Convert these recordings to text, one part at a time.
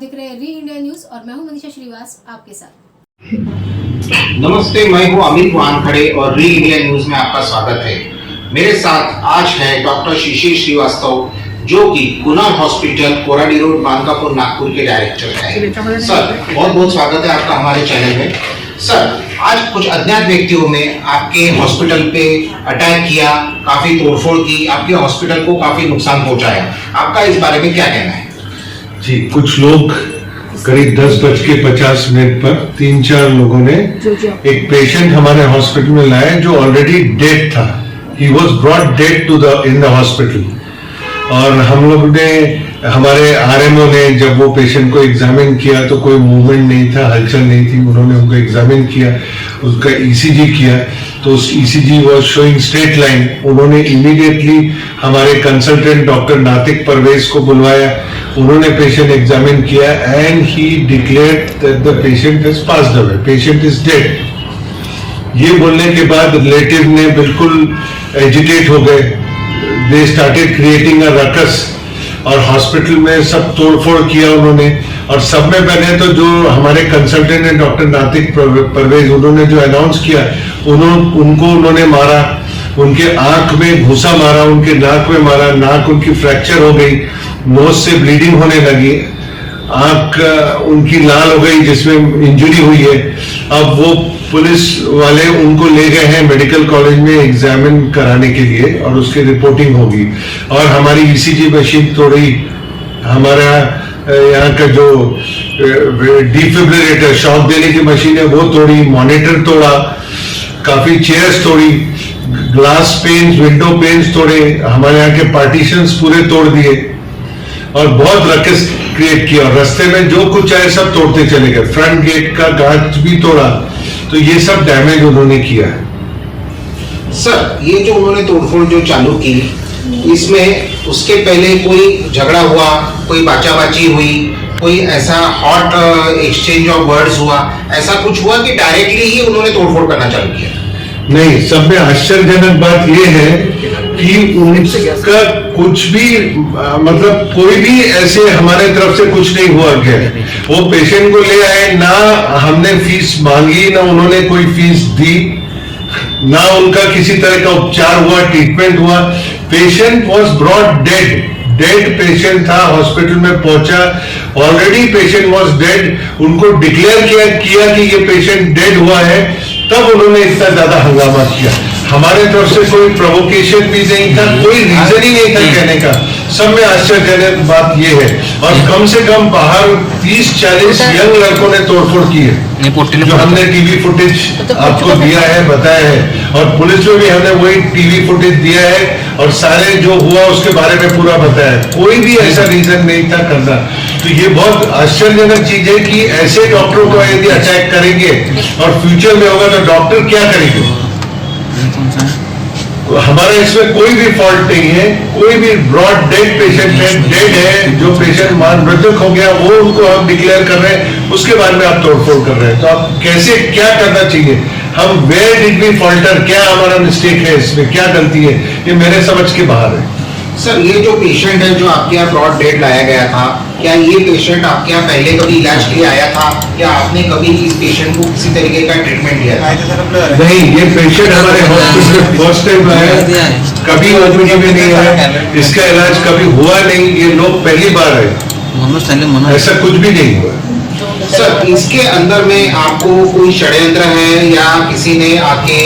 देख रहे हैं री इंडिया न्यूज और मैं हूं मनीषा श्रीवास आपके साथ। नमस्ते, मैं हूं अमित वानखड़े और री इंडिया न्यूज में आपका स्वागत है। मेरे साथ आज है डॉक्टर शिशिर श्रीवास्तव, जो कि कुणाल हॉस्पिटल कोराडी रोड मानकापुर नागपुर के डायरेक्टर हैं। सर, बहुत बहुत स्वागत है आपका हमारे चैनल में। सर, आज कुछ अज्ञात व्यक्तियों ने आपके हॉस्पिटल पे अटैक किया, काफी तोड़फोड़ की, आपके हॉस्पिटल को काफी नुकसान पहुंचाया। आपका इस बारे में क्या कहना है? जी, कुछ लोग करीब 10:50 पर 3-4 लोगों ने एक पेशेंट हमारे हॉस्पिटल में लाया जो ऑलरेडी डेड था। He was brought dead in the hospital. और हम लोग ने, हमारे आरएमओ ने जब वो पेशेंट को एग्जामिन किया तो कोई मूवमेंट नहीं था, हलचल नहीं थी। उन्होंने उनको एग्जामिन किया, उसका ईसीजी किया तो उस ECG was showing straight line. उन्होंने इमीडिएटली हमारे कंसल्टेंट डॉक्टर नातिक परवेज को बुलवाया। उन्होंने पेशेंट एग्जामिन किया and he declared that the patient has passed away, patient is dead. ये बोलने के बाद रिलेटिव ने बिल्कुल एजिटेट हो गए। They started creating a ruckus और हॉस्पिटल में सब तोड़फोड़ किया उन्होंने। और सब में पहले तो जो हमारे कंसल्टेंट है डॉक्टर नातिक परवेज, उन्होंने जो अनाउंस किया, उनको उन्होंने मारा, उनके आंख में घूसा मारा, उनके नाक में मारा, नाक उनकी फ्रैक्चर हो गई, नोज से ब्लीडिंग होने लगी, आंख उनकी लाल हो गई जिसमें इंजरी हुई है। अब वो पुलिस वाले उनको ले गए हैं मेडिकल कॉलेज में एग्जामिन कराने के लिए और उसकी रिपोर्टिंग होगी। और हमारी ईसीजी मशीन तोड़ी, हमारा यहाँ का जो डिफिब्रिलेटर शॉक देने की मशीन है वो तोड़ी, मॉनिटर तोड़ा, काफी चेयर्स तोड़ी, ग्लास पेन्स, विंडो पेन्स तोड़े, हमारे यहाँ के पार्टीशंस पूरे तोड़ दिए और बहुत रकस क्रिएट किया। और रास्ते में जो कुछ आए सब तोड़ते चले गए। फ्रंट गेट का कांच भी तोड़ा। तो ये सब डैमेज उन्होंने किया है। सर, ये जो उन्होंने तोड़फोड़ जो चालू की, इसमें उसके पहले कोई झगड़ा हुआ, कोई बाचाबाची हुई, कोई ऐसा हॉट एक्सचेंज ऑफ वर्ड्स हुआ, ऐसा कुछ हुआ कि डायरेक्टली ही उन्होंने तोड़फोड़ करना चालू किया? नहीं, सब में आश्चर्यजनक बात यह है कि उनका कुछ भी मतलब कोई भी ऐसे हमारे तरफ से कुछ नहीं हुआ गया। वो पेशेंट को ले आए, ना हमने फीस मांगी, ना उन्होंने कोई फीस दी, ना उनका किसी तरह का उपचार हुआ, ट्रीटमेंट हुआ। Patient was brought dead patient था, हॉस्पिटल में पहुंचा, ऑलरेडी पेशेंट वाज डेड। उनको डिक्लेयर किया कि ये पेशेंट डेड हुआ है, तब उन्होंने इतना ज्यादा हंगामा किया। हमारे तरफ से कोई प्रोवोकेशन भी नहीं था, कोई रीजन ही नहीं था कहने का। सब में आश्चर्यजनक बात यह है। और कम से कम बाहर 30-40 यंग लड़कों ने तोड़फोड़ की है, जो हमने टीवी फुटेज आपको दिया है, बताया है। और पुलिस में भी हमने वही टीवी फुटेज दिया है और सारे जो हुआ उसके बारे में पूरा बताया है। कोई भी ऐसा रीजन नहीं था करना। तो ये बहुत आश्चर्यजनक चीज है कि ऐसे डॉक्टरों को यदि अटैक करेंगे और फ्यूचर में होगा तो डॉक्टर क्या करेंगे? हमारा इसमें कोई भी फॉल्ट नहीं है। कोई भी ब्रॉड डेड पेशेंट है, डेड है, जो पेशेंट मृतक हो गया वो उनको हम डिक्लेयर कर रहे हैं, उसके बाद में आप तोड़फोड़ कर रहे हैं। तो आप कैसे, क्या करना चाहिए? हम वेयर डिड वी फॉल्टर, क्या हमारा मिस्टेक है इसमें, क्या गलती है, ये मेरे समझ के बाहर है। सर, ये जो पेशेंट है जो आपके यहाँ ब्रॉड डेड लाया गया था, क्या ये पेशेंट आपके यहाँ पहले कभी इलाज के लिए आया था या आपने कभी इस पेशेंट को किसी तरीके का ट्रीटमेंट दिया था? नहीं, ये पेशेंट हमारे हॉस्पिटल में फर्स्ट टाइम आया, कभी ओपीडी में नहीं आया, इसका इलाज कभी हुआ नहीं, ये लोग पहली बार आए, ऐसा कुछ भी नहीं हुआ। सर, इसके अंदर में आपको कोई षड्यंत्र है या किसी ने आके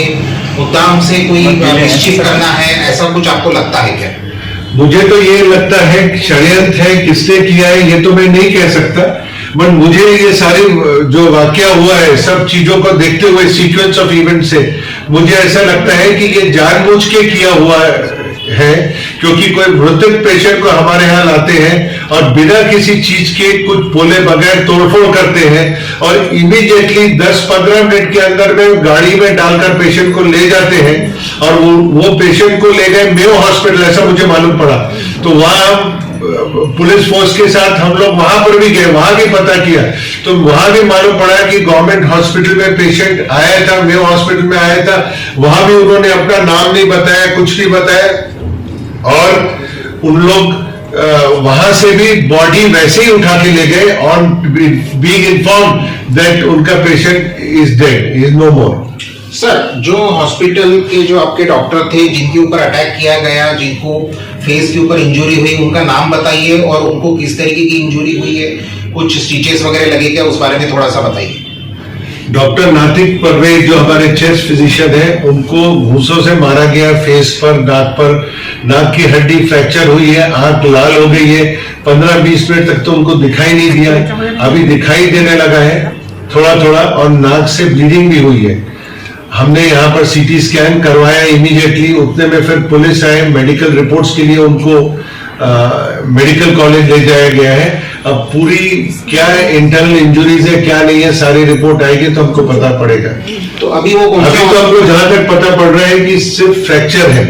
उद्दाम से कोई निश्चित करना है, ऐसा कुछ आपको लगता है क्या? मुझे तो ये लगता है षड्यंत्र है, किसने किया है ये तो मैं नहीं कह सकता, बट मुझे ये सारे जो वाकया हुआ है, सब चीजों को देखते हुए, सीक्वेंस ऑफ इवेंट से मुझे ऐसा लगता है कि ये जानबूझ के किया हुआ है। क्योंकि कोई मृतक पेशेंट को हमारे यहाँ लाते हैं और बिना किसी चीज के कुछ बोले बगैर तोड़फोड़ करते हैं और इमीडिएटली 10-15 मिनट के अंदर में गाड़ी में डालकर पेशेंट को ले जाते हैं। और वो पेशेंट को ले गए मेयो हॉस्पिटल, ऐसा मुझे मालूम पड़ा। तो वहां पुलिस फोर्स के साथ हम लोग वहां पर भी गए, वहां भी पता किया, तो वहां भी मालूम पड़ा कि गवर्नमेंट हॉस्पिटल में पेशेंट आया था, मेयो हॉस्पिटल में आया था। वहां भी उन्होंने अपना नाम नहीं बताया, कुछ नहीं बताया और उन लोग वहां से भी बॉडी वैसे ही उठा के ले गए और बीइंग इन्फॉर्म दैट उनका patient is dead, is no more. Sir, जो हॉस्पिटल के जो आपके डॉक्टर थे जिनके ऊपर अटैक किया गया, जिनको फेस के ऊपर इंजरी हुई, उनका नाम बताइए और उनको किस तरीके की इंजरी हुई है, कुछ स्टिचेस वगैरह लगे क्या, उस बारे में थोड़ा सा बताइए। डॉक्टर नातिक परवेज जो हमारे चेस्ट फिजिशियन है, उनको घूंसों से मारा गया, फेस पर, नाक की हड्डी फ्रैक्चर हुई है, आंख लाल हो गई है, 15-20 मिनट तक तो उनको दिखाई नहीं दिया, अभी दिखाई देने लगा है थोड़ा थोड़ा, और नाक से ब्लीडिंग भी हुई है। हमने यहाँ पर सीटी स्कैन करवाया इमीडिएटली, उतने में फिर पुलिस आए, मेडिकल रिपोर्ट्स के लिए उनको मेडिकल कॉलेज ले जाया गया है। अब पूरी क्या इंटरनल इंजुरीज है क्या नहीं है, सारी रिपोर्ट आएगी तो हमको पता पड़ेगा। तो अभी वो अभी तो हमको जहां तक पता पड़ रहा है कि सिर्फ फ्रैक्चर है,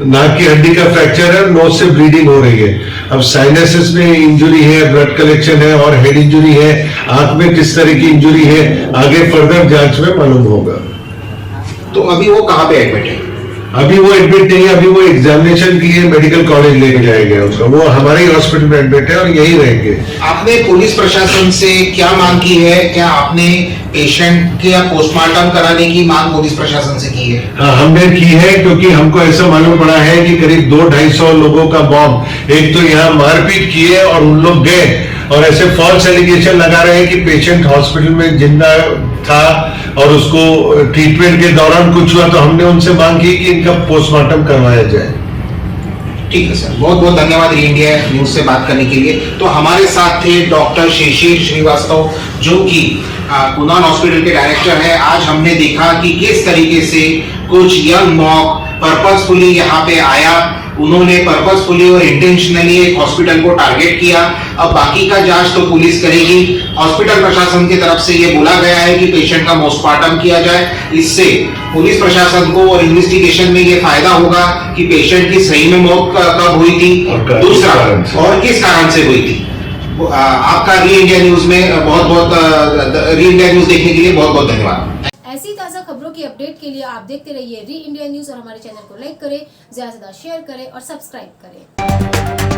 नाक की हड्डी का फ्रैक्चर है, नोज से ब्लीडिंग हो रही है। अब साइनसेस में इंजुरी है, ब्लड कलेक्शन है और हेड इंजुरी है, आंख में किस तरह की इंजुरी है आगे फर्दर जांच में मालूम होगा। तो अभी वो कहाँ पे एडमिट है? अभी वो एडमिट नहीं है, अभी वो एग्जामिनेशन के लिए मेडिकल कॉलेज लेके जाया गया उसका, वो हमारे ही हॉस्पिटल में एडमिट है और यही रहेंगे। आपने पुलिस प्रशासन से क्या मांग की है? क्या आपने पेशेंट के पोस्टमार्टम कराने की मांग पुलिस प्रशासन से की है? हाँ, हमने की है, क्योंकि हमको ऐसा मालूम पड़ा है कि करीब 200-250 लोगों का बॉम्ब एक तो यहाँ मारपीट की है और उन लोग गए और ऐसे फॉल्स एलिगेशन लगा रहे हैं कि पेशेंट हॉस्पिटल में जिंदा था और उसको ट्रीटमेंट के दौरान कुछ हुआ, तो हमने उनसे मांग की कि इनका पोस्टमार्टम करवाया जाए। ठीक है सर, बहुत बहुत धन्यवाद री इंडिया न्यूज से बात करने के लिए। तो हमारे साथ थे डॉक्टर शिशिर श्रीवास्तव जो कि कुनान हॉस्पिटल के डायरेक्टर है। आज हमने देखा कि किस तरीके से कुछ यंग मॉक पर्पसफुली यहाँ पे आया, उन्होंने पर्पसफुली और इंटेंशनली एक हॉस्पिटल को टारगेट किया। अब बाकी का जांच तो पुलिस करेगी। हॉस्पिटल प्रशासन की तरफ से ये बोला गया है कि पेशेंट का पोस्टमार्टम किया जाए, इससे पुलिस प्रशासन को और इन्वेस्टिगेशन में ये फायदा होगा कि पेशेंट की सही में मौत कब हुई थी, दूसरा और किस कारण से हुई थी। आपका री इंडिया न्यूज में बहुत बहुत री इंडिया न्यूज देखने के लिए बहुत बहुत धन्यवाद। ऐसी ताज़ा खबरों की अपडेट के लिए आप देखते रहिए री इंडिया न्यूज़ और हमारे चैनल को लाइक करें, ज़्यादा से ज़्यादा शेयर करें और सब्सक्राइब करें।